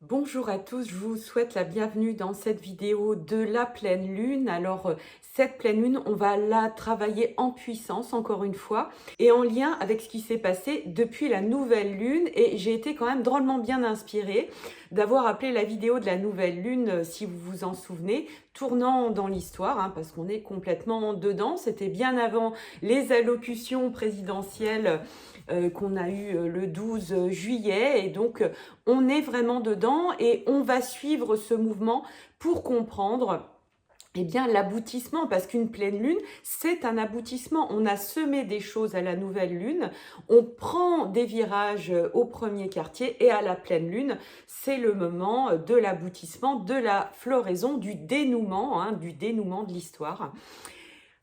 Bonjour à tous, je vous souhaite la bienvenue dans cette vidéo de la pleine lune. Alors, cette pleine lune, on va la travailler en puissance, encore une fois, et en lien avec ce qui s'est passé depuis la nouvelle lune. Et j'ai été quand même drôlement bien inspirée d'avoir appelé la vidéo de la nouvelle lune, si vous vous en souvenez, tournant dans l'histoire, hein, parce qu'on est complètement dedans. C'était bien avant les allocutions présidentielles qu'on a eues le 12 juillet, et donc on est vraiment dedans et on va suivre ce mouvement pour comprendre l'aboutissement, parce qu'une pleine lune, c'est un aboutissement. On a semé des choses à la nouvelle lune, on prend des virages au premier quartier et à la pleine lune, c'est le moment de l'aboutissement, de la floraison, du dénouement, du dénouement de l'histoire.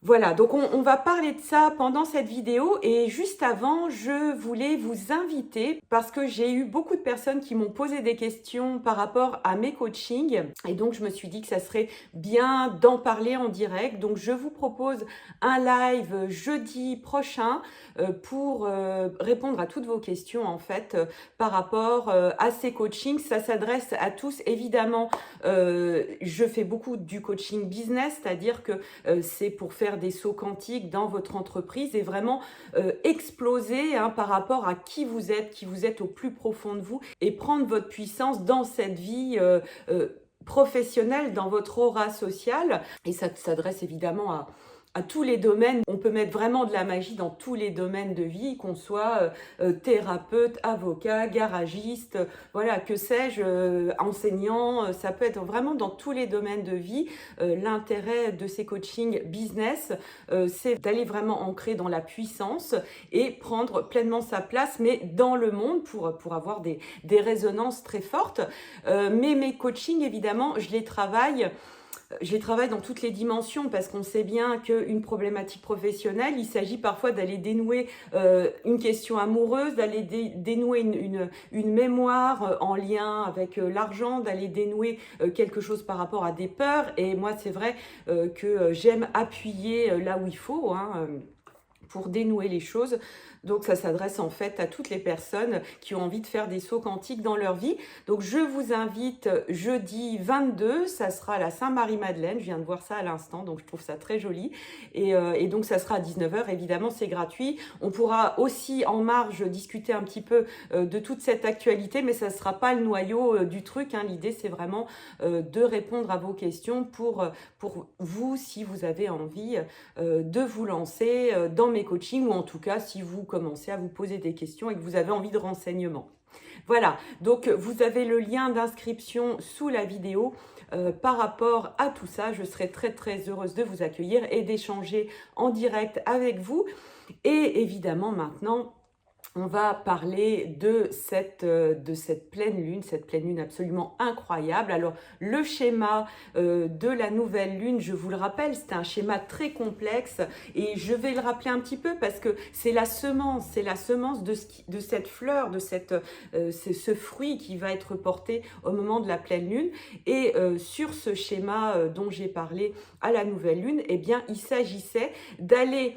Voilà, donc on va parler de ça pendant cette vidéo, et juste avant, je voulais vous inviter parce que j'ai eu beaucoup de personnes qui m'ont posé des questions par rapport à mes coachings, et donc je me suis dit que ça serait bien d'en parler en direct. Donc je vous propose un live jeudi prochain pour répondre à toutes vos questions en fait par rapport à ces coachings. Ça s'adresse à tous, évidemment. Je fais beaucoup du coaching business, c'est-à-dire que c'est pour faire des sauts quantiques dans votre entreprise et vraiment exploser par rapport à qui vous êtes au plus profond de vous, et prendre votre puissance dans cette vie professionnelle, dans votre aura sociale. Et ça s'adresse évidemment à tous les domaines. On peut mettre vraiment de la magie dans tous les domaines de vie, qu'on soit thérapeute, avocat, garagiste, voilà, que sais-je, enseignant, ça peut être vraiment dans tous les domaines de vie. L'intérêt de ces coachings business, c'est d'aller vraiment ancrer dans la puissance et prendre pleinement sa place, mais dans le monde, pour avoir des résonances très fortes. Mais mes coachings, évidemment, je les travaille dans toutes les dimensions, parce qu'on sait bien qu'une problématique professionnelle, il s'agit parfois d'aller dénouer une question amoureuse, d'aller dénouer une mémoire en lien avec l'argent, d'aller dénouer quelque chose par rapport à des peurs. Et moi, c'est vrai que j'aime appuyer là où il faut, pour dénouer les choses. Donc ça s'adresse en fait à toutes les personnes qui ont envie de faire des sauts quantiques dans leur vie. Donc je vous invite jeudi 22, ça sera à la Saint-Marie-Madeleine, je viens de voir ça à l'instant, donc je trouve ça très joli. Et donc ça sera à 19h, évidemment c'est gratuit. On pourra aussi en marge discuter un petit peu de toute cette actualité, mais ça ne sera pas le noyau du truc. L'idée c'est vraiment de répondre à vos questions pour vous, si vous avez envie de vous lancer dans mes coachings, ou en tout cas si vous commencez à vous poser des questions et que vous avez envie de renseignements. Voilà, donc vous avez le lien d'inscription sous la vidéo par rapport à tout ça. Je serai très très heureuse de vous accueillir et d'échanger en direct avec vous. Et évidemment maintenant, on va parler de cette pleine lune absolument incroyable. Alors, le schéma de la nouvelle lune, je vous le rappelle, c'est un schéma très complexe, et je vais le rappeler un petit peu parce que c'est la semence de cette fleur, de ce fruit qui va être porté au moment de la pleine lune. Et sur ce schéma dont j'ai parlé à la nouvelle lune, eh bien, il s'agissait d'aller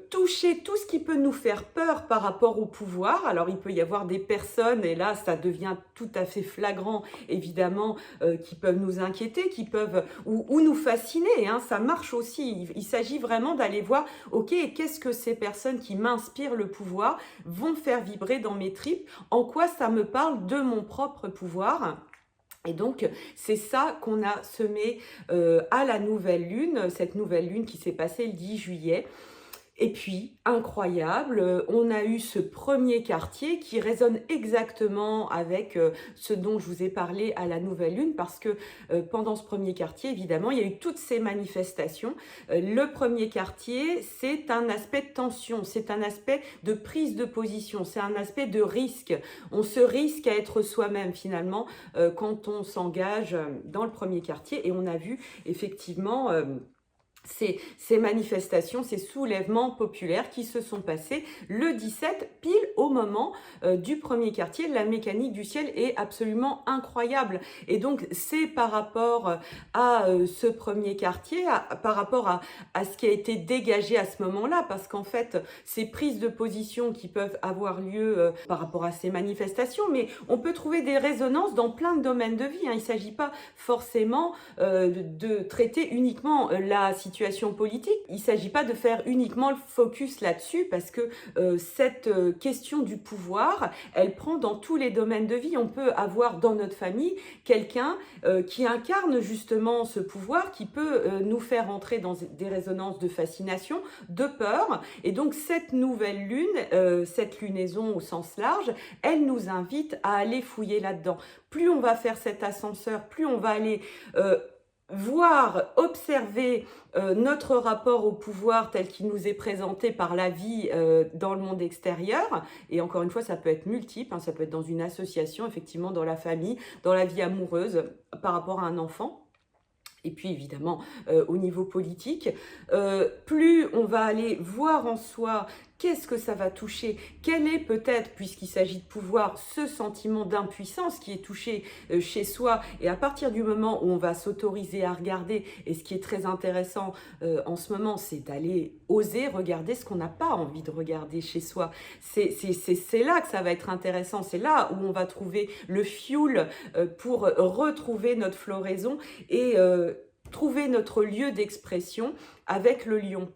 toucher tout ce qui peut nous faire peur par rapport au pouvoir. Alors il peut y avoir des personnes, et là ça devient tout à fait flagrant évidemment, qui peuvent nous inquiéter, qui peuvent ou nous fasciner, ça marche aussi. Il s'agit vraiment d'aller voir, ok, qu'est-ce que ces personnes qui m'inspirent le pouvoir vont faire vibrer dans mes tripes, en quoi ça me parle de mon propre pouvoir. Et donc, c'est ça qu'on a semé à la nouvelle lune, cette nouvelle lune qui s'est passée le 10 juillet. Et puis, incroyable, on a eu ce premier quartier qui résonne exactement avec ce dont je vous ai parlé à la nouvelle lune, parce que pendant ce premier quartier, évidemment, il y a eu toutes ces manifestations. Le premier quartier, c'est un aspect de tension, c'est un aspect de prise de position, c'est un aspect de risque. On se risque à être soi-même finalement quand on s'engage dans le premier quartier, et on a vu effectivement ces manifestations, ces soulèvements populaires qui se sont passés le 17, pile au moment du premier quartier. La mécanique du ciel est absolument incroyable. Et donc, c'est par rapport à ce premier quartier, par rapport à ce qui a été dégagé à ce moment-là, parce qu'en fait, ces prises de position qui peuvent avoir lieu par rapport à ces manifestations, mais on peut trouver des résonances dans plein de domaines de vie. Il ne s'agit pas forcément de traiter uniquement la situation politique. Il ne s'agit pas de faire uniquement le focus là-dessus parce que cette question du pouvoir, elle prend dans tous les domaines de vie. On peut avoir dans notre famille quelqu'un qui incarne justement ce pouvoir, qui peut nous faire entrer dans des résonances de fascination, de peur. Et donc cette nouvelle lune, cette lunaison au sens large, elle nous invite à aller fouiller là-dedans. Plus on va faire cet ascenseur, plus on va aller voir, observer notre rapport au pouvoir tel qu'il nous est présenté par la vie dans le monde extérieur. Et encore une fois, ça peut être multiple, hein, ça peut être dans une association, effectivement, dans la famille, dans la vie amoureuse, par rapport à un enfant. Et puis évidemment au niveau politique, plus on va aller voir en soi qu'est-ce que ça va toucher, quel est peut-être, puisqu'il s'agit de pouvoir, ce sentiment d'impuissance qui est touché chez soi. Et à partir du moment où on va s'autoriser à regarder, et ce qui est très intéressant en ce moment, c'est d'aller oser regarder ce qu'on n'a pas envie de regarder chez soi. C'est là que ça va être intéressant, c'est là où on va trouver le fuel pour retrouver notre floraison et trouver notre lieu d'expression avec le lion.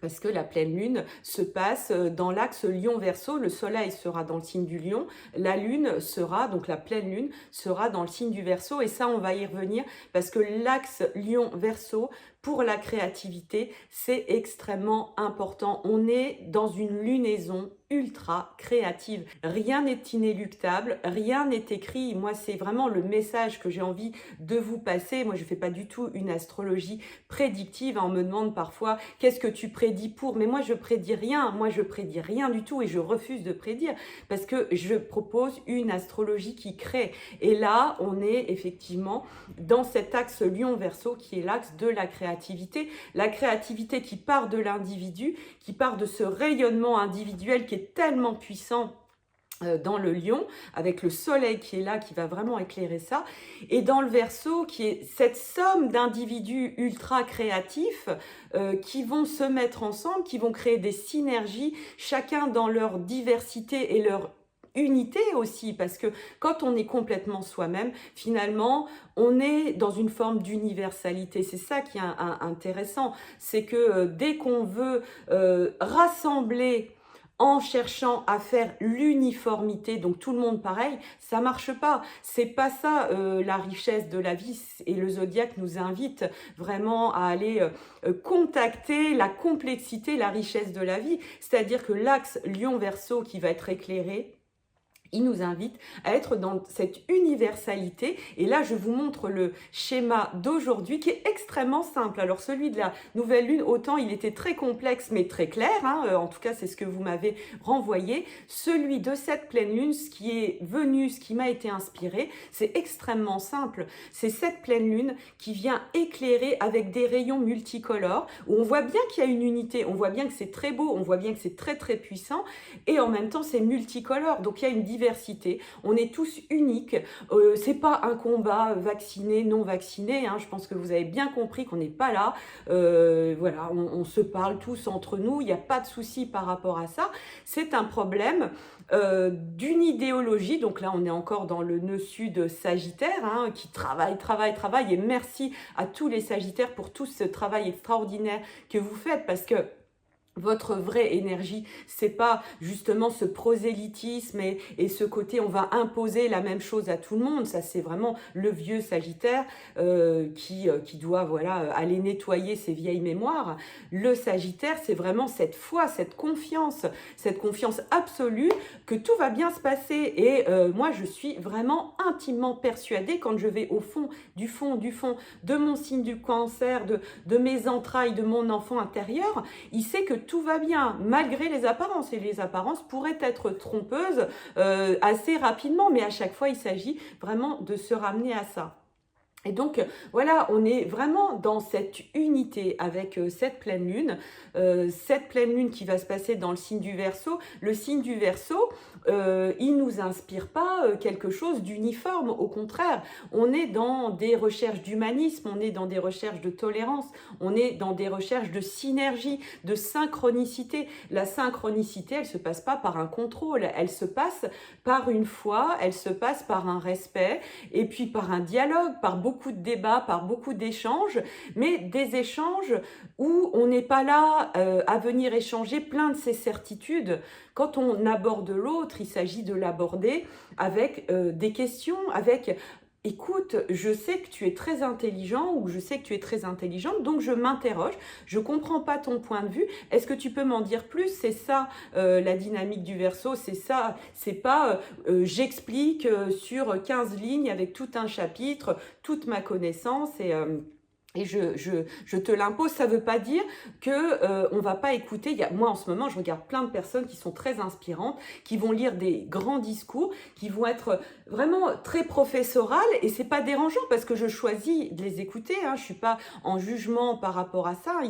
Parce que la pleine lune se passe dans l'axe Lion-Verseau, le soleil sera dans le signe du lion, la lune sera, donc la pleine lune, sera dans le signe du Verseau, et ça on va y revenir, parce que l'axe Lion-Verseau, pour la créativité, c'est extrêmement important. On est dans une lunaison ultra créative. Rien n'est inéluctable, rien n'est écrit. Moi, c'est vraiment le message que j'ai envie de vous passer. Moi, je ne fais pas du tout une astrologie prédictive. On me demande parfois, qu'est-ce que tu prédis pour? Mais moi, je prédis rien. Moi, je prédis rien du tout et je refuse de prédire parce que je propose une astrologie qui crée. Et là, on est effectivement dans cet axe Lion-Verseau qui est l'axe de la créativité. La créativité qui part de l'individu, qui part de ce rayonnement individuel qui est tellement puissant dans le lion, avec le soleil qui est là, qui va vraiment éclairer ça, et dans le Verseau, qui est cette somme d'individus ultra créatifs qui vont se mettre ensemble, qui vont créer des synergies, chacun dans leur diversité et leur unité aussi, parce que quand on est complètement soi-même, finalement, on est dans une forme d'universalité. C'est ça qui est intéressant, c'est que dès qu'on veut rassembler en cherchant à faire l'uniformité, donc tout le monde pareil, ça marche pas. C'est pas ça la richesse de la vie. Et le zodiaque nous invite vraiment à aller contacter la complexité, la richesse de la vie. C'est-à-dire que l'axe Lion-Verseau qui va être éclairé, il nous invite à être dans cette universalité. Et là, je vous montre le schéma d'aujourd'hui qui est extrêmement simple. Alors, celui de la nouvelle lune, autant il était très complexe, mais très clair. Hein, en tout cas, c'est ce que vous m'avez renvoyé. Celui de cette pleine lune, ce qui est venu, ce qui m'a été inspiré, c'est extrêmement simple. C'est cette pleine lune qui vient éclairer avec des rayons multicolores, où on voit bien qu'il y a une unité, on voit bien que c'est très beau, on voit bien que c'est très, très puissant, et en même temps, c'est multicolore. Donc, il y a une diversité. On est tous uniques, c'est pas un combat vacciné, non vacciné, hein. Je pense que vous avez bien compris qu'on n'est pas là, voilà, on se parle tous entre nous, il n'y a pas de souci par rapport à ça, c'est un problème d'une idéologie. Donc là on est encore dans le nœud sud Sagittaire, hein, qui travaille, et merci à tous les Sagittaires pour tout ce travail extraordinaire que vous faites, parce que votre vraie énergie, c'est pas justement ce prosélytisme et ce côté on va imposer la même chose à tout le monde. Ça, c'est vraiment le vieux Sagittaire qui doit voilà aller nettoyer ses vieilles mémoires. Le Sagittaire, c'est vraiment cette foi, cette confiance absolue que tout va bien se passer. Et moi, je suis vraiment intimement persuadée, quand je vais au fond de mon signe du Cancer, de mes entrailles, de mon enfant intérieur, il sait que tout va bien, malgré les apparences. Et les apparences pourraient être trompeuses assez rapidement, mais à chaque fois, il s'agit vraiment de se ramener à ça. Et donc, voilà, on est vraiment dans cette unité avec cette pleine lune. Cette pleine lune qui va se passer dans le signe du Verseau. Le signe du Verseau, il nous inspire pas quelque chose d'uniforme. Au contraire, on est dans des recherches d'humanisme, on est dans des recherches de tolérance, on est dans des recherches de synergie, de synchronicité. La synchronicité, elle se passe pas par un contrôle, elle se passe par une foi, elle se passe par un respect, et puis par un dialogue, par beaucoup de débats, par beaucoup d'échanges, mais des échanges où on n'est pas là à venir échanger plein de ses certitudes. Quand on aborde l'autre, il s'agit de l'aborder avec des questions, avec écoute, je sais que tu es très intelligent ou je sais que tu es très intelligente, donc je m'interroge, je comprends pas ton point de vue, est-ce que tu peux m'en dire plus? C'est ça la dynamique du Verseau, c'est ça, c'est pas j'explique sur 15 lignes avec tout un chapitre, toute ma connaissance et je te l'impose. Ça ne veut pas dire que on va pas écouter. Moi, en ce moment, je regarde plein de personnes qui sont très inspirantes, qui vont lire des grands discours, qui vont être vraiment très professorales, et c'est pas dérangeant parce que je choisis de les écouter. Hein. Je suis pas en jugement par rapport à ça.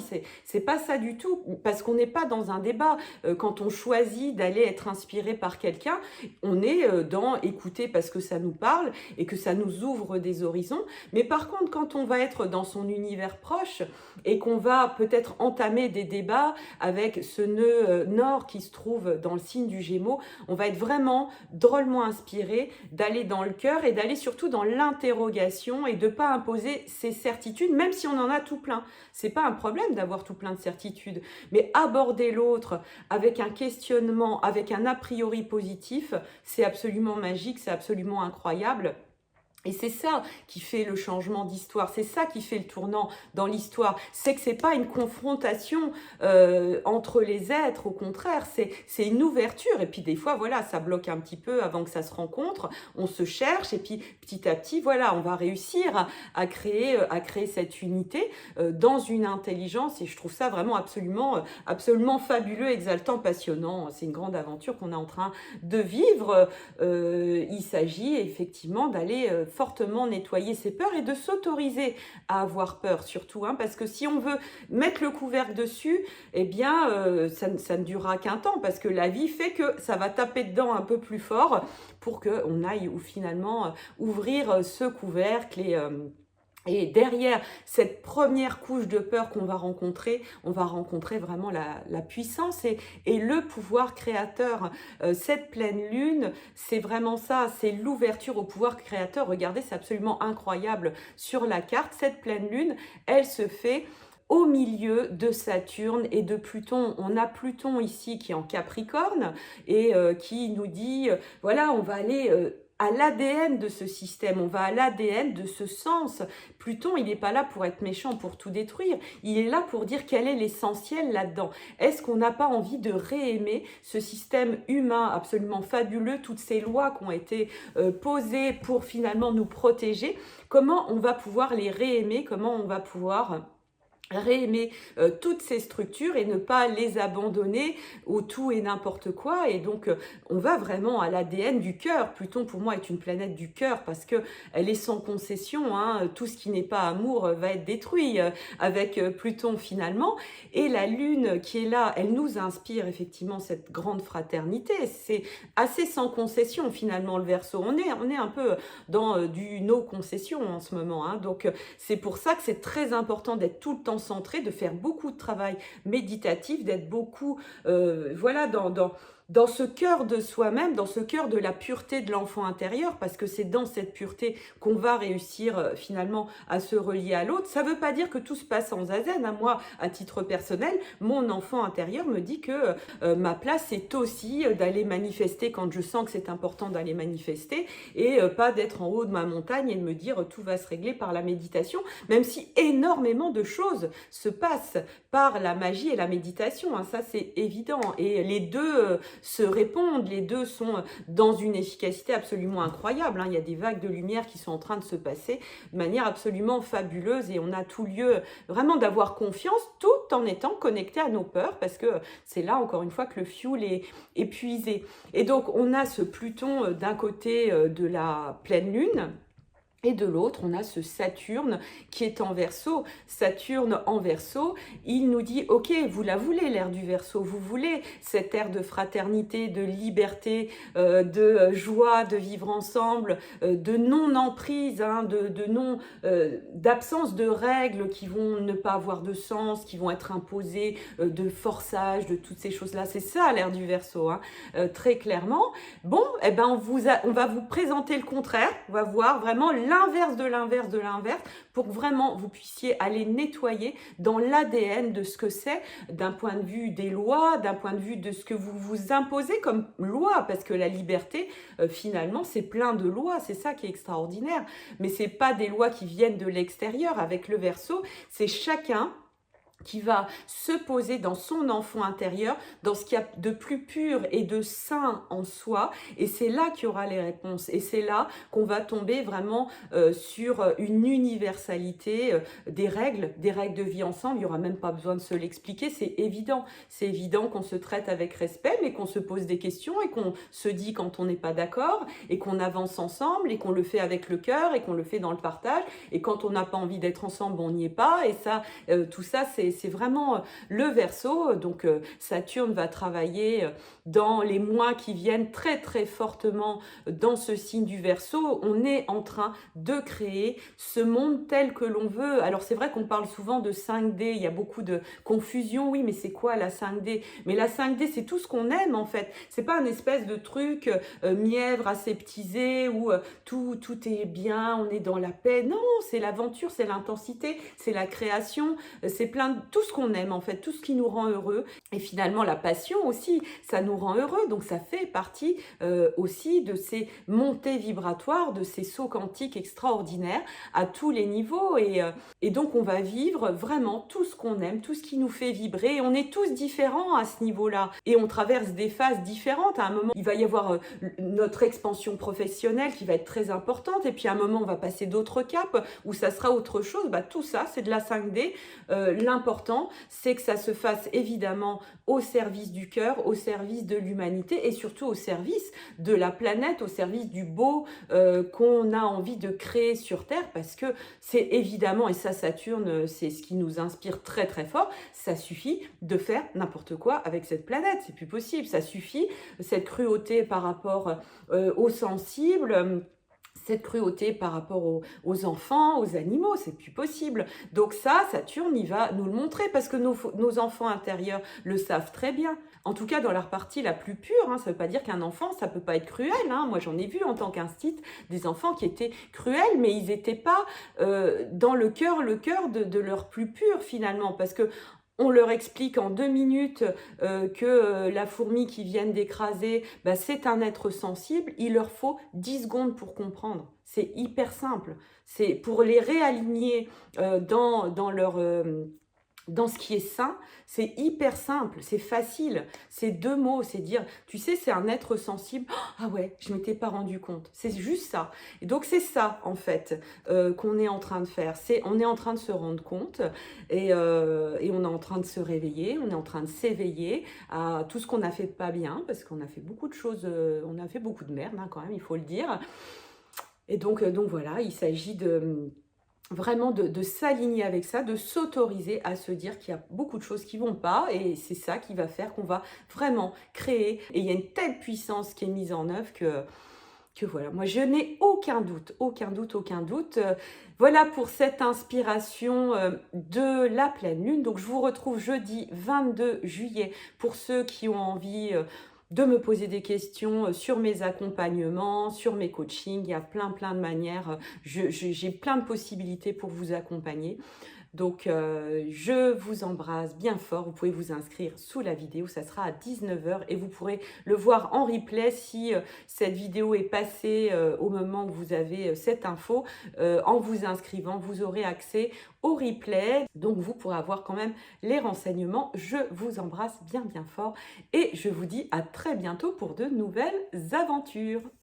C'est pas ça du tout, parce qu'on n'est pas dans un débat. Quand on choisit d'aller être inspiré par quelqu'un, on est dans écouter parce que ça nous parle et que ça nous ouvre des horizons. Mais par contre, quand on va être dans son univers proche et qu'on va peut-être entamer des débats avec ce nœud nord qui se trouve dans le signe du Gémeaux, on va être vraiment drôlement inspiré d'aller dans le cœur et d'aller surtout dans l'interrogation et de ne pas imposer ses certitudes, même si on en a tout plein. C'est pas un problème d'avoir tout plein de certitudes, mais aborder l'autre avec un questionnement, avec un a priori positif, c'est absolument magique, c'est absolument incroyable. Et c'est ça qui fait le changement d'histoire, c'est ça qui fait le tournant dans l'histoire. C'est que c'est pas une confrontation entre les êtres, au contraire, c'est une ouverture. Et puis des fois, voilà, ça bloque un petit peu avant que ça se rencontre, on se cherche, et puis petit à petit, voilà, on va réussir à créer cette unité dans une intelligence. Et je trouve ça vraiment absolument fabuleux, exaltant, passionnant. C'est une grande aventure qu'on est en train de vivre. Il s'agit effectivement d'aller fortement nettoyer ses peurs et de s'autoriser à avoir peur surtout, hein, parce que si on veut mettre le couvercle dessus, eh bien ça ne durera qu'un temps, parce que la vie fait que ça va taper dedans un peu plus fort pour qu'on aille ou finalement ouvrir ce couvercle. Et derrière cette première couche de peur qu'on va rencontrer, on va rencontrer vraiment la puissance et le pouvoir créateur. Cette pleine lune, c'est vraiment ça, c'est l'ouverture au pouvoir créateur. Regardez, c'est absolument incroyable sur la carte. Cette pleine lune, elle se fait au milieu de Saturne et de Pluton. On a Pluton ici qui est en Capricorne et qui nous dit, voilà, on va aller à l'ADN de ce système, on va à l'ADN de ce sens. Pluton, il n'est pas là pour être méchant, pour tout détruire, il est là pour dire quel est l'essentiel là-dedans. Est-ce qu'on n'a pas envie de réaimer ce système humain absolument fabuleux, toutes ces lois qui ont été posées pour finalement nous protéger? Comment on va pouvoir les réaimer? Comment on va pouvoir réaimer toutes ces structures et ne pas les abandonner au tout et n'importe quoi? Et donc on va vraiment à l'ADN du cœur. Pluton pour moi est une planète du cœur parce que elle est sans concession, hein. Tout ce qui n'est pas amour va être détruit avec Pluton finalement, et la lune qui est là, elle nous inspire effectivement cette grande fraternité. C'est assez sans concession finalement le Verseau, on est un peu dans du no concession en ce moment, hein. Donc c'est pour ça que c'est très important d'être tout le temps centré, de faire beaucoup de travail méditatif, d'être beaucoup voilà, dans ce cœur de soi-même, dans ce cœur de la pureté de l'enfant intérieur, parce que c'est dans cette pureté qu'on va réussir finalement à se relier à l'autre. Ça ne veut pas dire que tout se passe en zazen, hein. Moi, à titre personnel, mon enfant intérieur me dit que ma place, c'est aussi d'aller manifester quand je sens que c'est important d'aller manifester, et pas d'être en haut de ma montagne et de me dire tout va se régler par la méditation, même si énormément de choses se passent par la magie et la méditation, hein. Ça c'est évident, et les deux se répondent, les deux sont dans une efficacité absolument incroyable, hein. Il y a des vagues de lumière qui sont en train de se passer de manière absolument fabuleuse, et on a tout lieu vraiment d'avoir confiance tout en étant connecté à nos peurs, parce que c'est là encore une fois que le fioul est épuisé. Et donc on a ce Pluton d'un côté de la pleine lune, Et de l'autre, on a ce Saturne qui est en Verseau. Saturne en Verseau, il nous dit, ok, vous la voulez l'ère du Verseau, vous voulez cette ère de fraternité, de liberté, de joie, de vivre ensemble, de non-emprise, hein, d'absence de règles qui vont ne pas avoir de sens, qui vont être imposées, de forçage, de toutes ces choses-là. C'est ça l'ère du Verseau, hein, très clairement. Bon, eh ben on va vous présenter le contraire. On va voir vraiment l'inverse de l'inverse de l'inverse pour que vraiment vous puissiez aller nettoyer dans l'ADN de ce que c'est d'un point de vue des lois, d'un point de vue de ce que vous vous imposez comme loi, parce que la liberté, finalement, c'est plein de lois, c'est ça qui est extraordinaire. Mais c'est pas des lois qui viennent de l'extérieur. Avec le Verseau, c'est chacun qui va se poser dans son enfant intérieur, dans ce qu'il y a de plus pur et de sain en soi, et c'est là qu'il y aura les réponses, et c'est là qu'on va tomber vraiment sur une universalité des règles de vie ensemble. Il n'y aura même pas besoin de se l'expliquer, c'est évident qu'on se traite avec respect, mais qu'on se pose des questions, et qu'on se dit quand on n'est pas d'accord, et qu'on avance ensemble, et qu'on le fait avec le cœur, et qu'on le fait dans le partage, et quand on n'a pas envie d'être ensemble, on n'y est pas, et ça, tout ça, c'est vraiment le Verseau. Donc Saturne va travailler dans les mois qui viennent très très fortement dans ce signe du Verseau. On est en train de créer ce monde tel que l'on veut. Alors c'est vrai qu'on parle souvent de 5D, il y a beaucoup de confusion. Oui, mais c'est quoi la 5D? Mais la 5D, c'est tout ce qu'on aime en fait. C'est pas un espèce de truc mièvre, aseptisé, où tout est bien, on est dans la paix. Non, c'est l'aventure, c'est l'intensité, c'est la création, c'est plein de tout ce qu'on aime en fait, tout ce qui nous rend heureux. Et finalement la passion aussi, ça nous rend heureux, donc ça fait partie aussi de ces montées vibratoires, de ces sauts quantiques extraordinaires à tous les niveaux. Et donc on va vivre vraiment tout ce qu'on aime, tout ce qui nous fait vibrer. On est tous différents à ce niveau-là, et on traverse des phases différentes. À un moment, il va y avoir notre expansion professionnelle qui va être très importante, et puis à un moment on va passer d'autres caps où ça sera autre chose. Bah, tout ça c'est de la 5D. L'important, c'est que ça se fasse évidemment au service du cœur, au service de l'humanité, et surtout au service de la planète, au service du beau qu'on a envie de créer sur Terre, parce que c'est évidemment, et ça Saturne, c'est ce qui nous inspire très très fort, ça suffit de faire n'importe quoi avec cette planète, c'est plus possible, ça suffit, cette cruauté par rapport aux sensibles, cette cruauté par rapport aux enfants, aux animaux, c'est plus possible. Donc ça, Saturne, il va nous le montrer, parce que nos enfants intérieurs le savent très bien. En tout cas, dans leur partie la plus pure, hein, ça ne veut pas dire qu'un enfant, ça ne peut pas être cruel. Hein. Moi, j'en ai vu en tant qu'instite des enfants qui étaient cruels, mais ils n'étaient pas dans le cœur de leur plus pur finalement, parce que on leur explique en 2 minutes que la fourmi qui vient d'écraser, bah, c'est un être sensible. Il leur faut 10 secondes pour comprendre. C'est hyper simple. C'est pour les réaligner dans leur... dans ce qui est sain, c'est hyper simple, c'est facile, c'est 2 mots, c'est dire, tu sais, c'est un être sensible. Ah ouais, je ne m'étais pas rendu compte, c'est juste ça. Et donc c'est ça, en fait, qu'on est en train de faire. On est en train de se rendre compte, et on est en train de se réveiller, on est en train de s'éveiller à tout ce qu'on a fait de pas bien, parce qu'on a fait beaucoup de choses, on a fait beaucoup de merde, hein, quand même, il faut le dire. Et donc voilà, il s'agit vraiment de s'aligner avec ça, de s'autoriser à se dire qu'il y a beaucoup de choses qui vont pas, et c'est ça qui va faire qu'on va vraiment créer. Et il y a une telle puissance qui est mise en œuvre que voilà, moi je n'ai aucun doute. Voilà pour cette inspiration de la pleine lune. Donc je vous retrouve jeudi 22 juillet pour ceux qui ont envie de me poser des questions sur mes accompagnements, sur mes coachings. Il y a plein de manières. J'ai plein de possibilités pour vous accompagner. Donc, je vous embrasse bien fort. Vous pouvez vous inscrire sous la vidéo. Ça sera à 19 h et vous pourrez le voir en replay si cette vidéo est passée au moment où vous avez cette info. En vous inscrivant, vous aurez accès au replay. Donc, vous pourrez avoir quand même les renseignements. Je vous embrasse bien fort et je vous dis à très bientôt pour de nouvelles aventures.